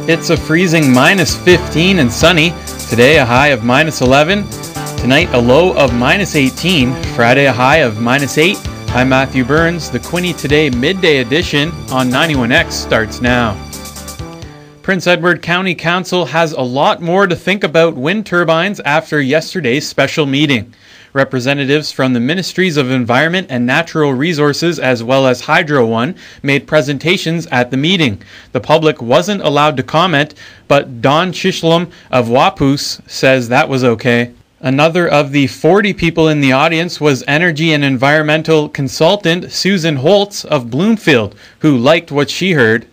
It's a freezing -15 and sunny. Today a high of -11. Tonight a low of -18. Friday a high of -8. I'm Matthew Burns. The Quinte Today Midday Edition on 91X starts now. Prince Edward County Council has a lot more to think about wind turbines after yesterday's special meeting. Representatives from the Ministries of Environment and Natural Resources as well as Hydro One made presentations at the meeting. The public wasn't allowed to comment, but Don Chisholm of Wapoos says that was okay. Another of the 40 people in the audience was energy and environmental consultant Susan Holtz of Bloomfield, who liked what she heard.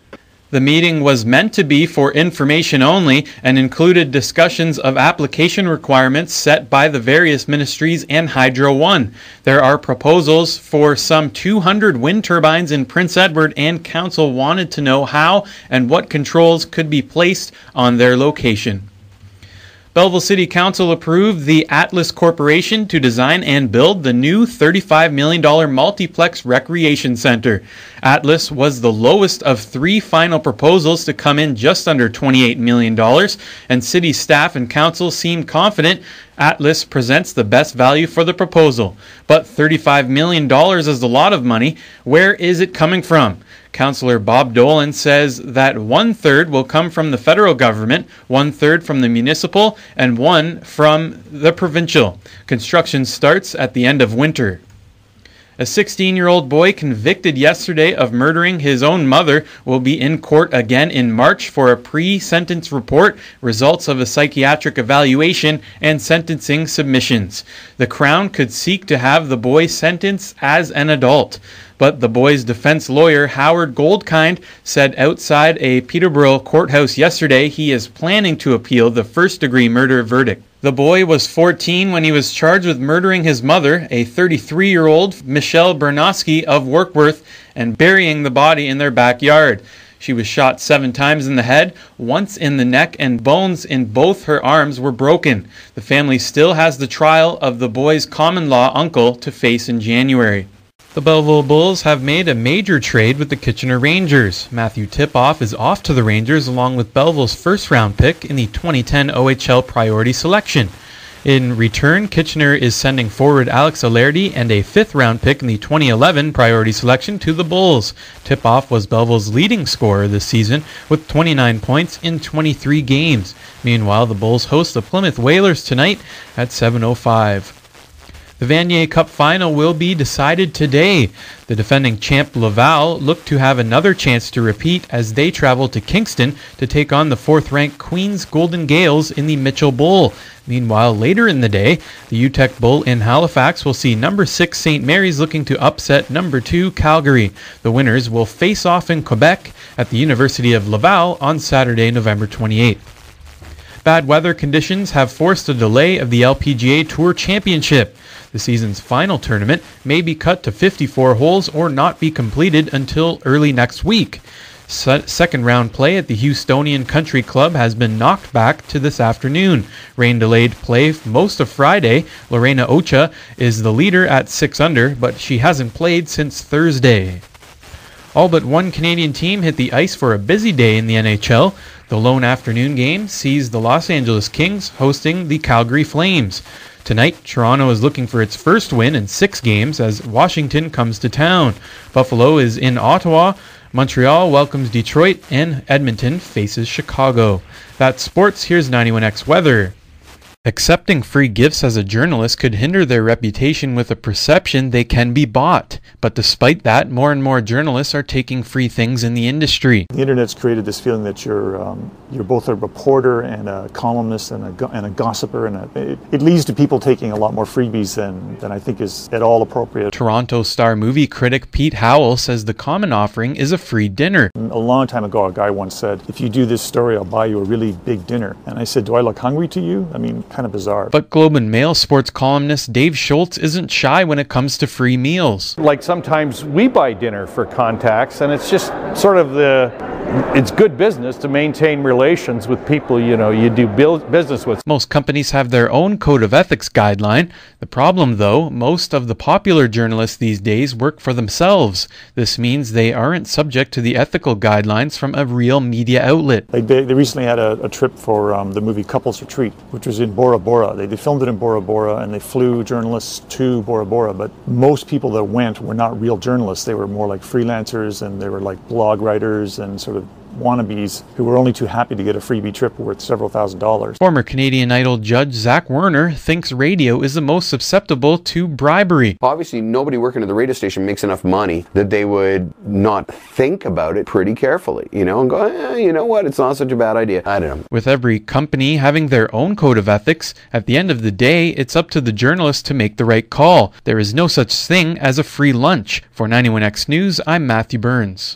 The meeting was meant to be for information only and included discussions of application requirements set by the various ministries and Hydro One. There are proposals for some 200 wind turbines in Prince Edward, and Council wanted to know how and what controls could be placed on their location. Belleville City Council approved the Atlas Corporation to design and build the new $35 million multiplex recreation center. Atlas was the lowest of three final proposals to come in just under $28 million, and city staff and council seemed confident Atlas presents the best value for the proposal. But $35 million is a lot of money. Where is it coming from? Councillor Bob Dolan says that 1/3 will come from the federal government, 1/3 from the municipal, and 1 from the provincial. Construction starts at the end of winter. A 16-year-old boy convicted yesterday of murdering his own mother will be in court again in March for a pre-sentence report, results of a psychiatric evaluation, and sentencing submissions. The Crown could seek to have the boy sentenced as an adult, but the boy's defense lawyer, Howard Goldkind, said outside a Peterborough courthouse yesterday he is planning to appeal the first-degree murder verdict. The boy was 14 when he was charged with murdering his mother, a 33-year-old Michelle Bernosky of Warkworth, and burying the body in their backyard. She was shot 7 times in the head, once in the neck, and bones in both her arms were broken. The family still has the trial of the boy's common-law uncle to face in January. The Belleville Bulls have made a major trade with the Kitchener Rangers. Matthew Tipoff is off to the Rangers along with Belleville's first-round pick in the 2010 OHL priority selection. In return, Kitchener is sending forward Alex Alerdi and a 5th-round pick in the 2011 priority selection to the Bulls. Tipoff was Belleville's leading scorer this season with 29 points in 23 games. Meanwhile, the Bulls host the Plymouth Whalers tonight at 7:05. The Vanier Cup final will be decided today. The defending champ Laval look to have another chance to repeat as they travel to Kingston to take on the 4th-ranked Queen's Golden Gales in the Mitchell Bowl. Meanwhile, later in the day, the UTEC Bowl in Halifax will see number 6 St. Mary's looking to upset number 2 Calgary. The winners will face off in Quebec at the University of Laval on Saturday, November 28th. Bad weather conditions have forced a delay of the LPGA Tour Championship. The season's final tournament may be cut to 54 holes or not be completed until early next week. Second round play at the Houstonian Country Club has been knocked back to this afternoon. Rain delayed play most of Friday. Lorena Ocha is the leader at 6 under, but she hasn't played since Thursday. All but one Canadian team hit the ice for a busy day in the NHL. The lone afternoon game sees the Los Angeles Kings hosting the Calgary Flames. Tonight, Toronto is looking for its first win in 6 games as Washington comes to town. Buffalo is in Ottawa, Montreal welcomes Detroit, and Edmonton faces Chicago. That's sports. Here's 91X weather. Accepting free gifts as a journalist could hinder their reputation with a perception they can be bought. But despite that, more and more journalists are taking free things in the industry. The internet's created this feeling that you're both a reporter and a columnist and a gossiper, and it leads to people taking a lot more freebies than I think is at all appropriate. Toronto Star movie critic Pete Howell says the common offering is a free dinner. A long time ago, a guy once said, "If you do this story, I'll buy you a really big dinner." And I said, "Do I look hungry to you?" I mean, kind of bizarre. But Globe and Mail sports columnist Dave Schultz isn't shy when it comes to free meals. Like sometimes we buy dinner for contacts, and it's just sort of the it's good business to maintain relations with people, you know, you do business with. Most companies have their own code of ethics guideline. The problem, though, most of the popular journalists these days work for themselves. This means they aren't subject to the ethical guidelines from a real media outlet. Like they recently had a trip for the movie Couples Retreat, which was in Bora Bora. They filmed it in Bora Bora, and they flew journalists to Bora Bora, but most people that went were not real journalists. They were more like freelancers, and they were like blog writers and sort of wannabes who were only too happy to get a freebie trip worth several $1,000s. Former Canadian Idol judge Zack Werner thinks radio is the most susceptible to bribery. Obviously, nobody working at the radio station makes enough money that they would not think about it pretty carefully, you know, and go, you know what, it's not such a bad idea. I don't know. With every company having their own code of ethics, at the end of the day, it's up to the journalist to make the right call. There is no such thing as a free lunch. For 91X News, I'm Matthew Burns.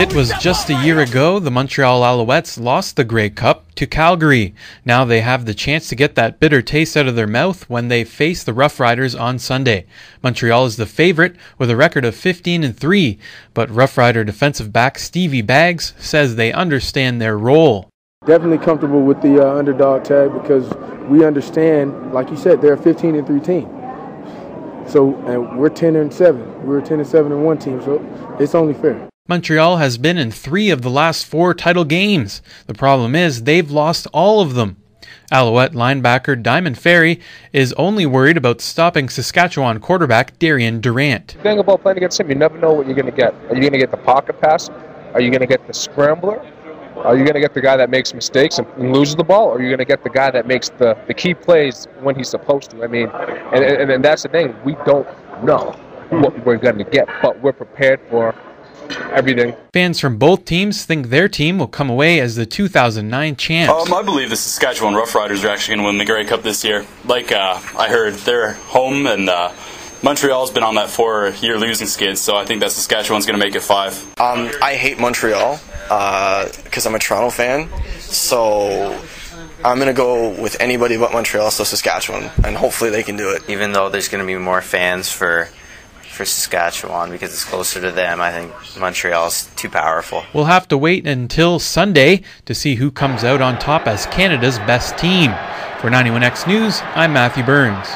It was just a year ago the Montreal Alouettes lost the Grey Cup to Calgary. Now they have the chance to get that bitter taste out of their mouth when they face the Rough Riders on Sunday. Montreal is the favorite with a record of 15-3, but Rough Rider defensive back Stevie Baggs says they understand their role. Definitely comfortable with the underdog tag because we understand, like you said, they're a 15-3 team. So, and we're 10-7. We're a 10-7-1 team, so it's only fair. Montreal has been in 3 of the last 4 title games. The problem is they've lost all of them. Alouette linebacker Diamond Ferry is only worried about stopping Saskatchewan quarterback Darian Durant. The thing about playing against him, you never know what you're going to get. Are you going to get the pocket pass? Are you going to get the scrambler? Are you going to get the guy that makes mistakes and loses the ball? Or are you going to get the guy that makes the key plays when he's supposed to? I mean, and that's the thing. We don't know what we're going to get, but we're prepared for everything. Fans from both teams think their team will come away as the 2009 champs. I believe the Saskatchewan Roughriders are actually going to win the Grey Cup this year. Like I heard, they're home, and Montreal's been on that 4-year losing skid, so I think that Saskatchewan's going to make it 5. I hate Montreal because I'm a Toronto fan, so I'm going to go with anybody but Montreal, so Saskatchewan, and hopefully they can do it. Even though there's going to be more fans for Saskatchewan because it's closer to them, I think Montreal's too powerful. We'll have to wait until Sunday to see who comes out on top as Canada's best team. For 91X News, I'm Matthew Burns.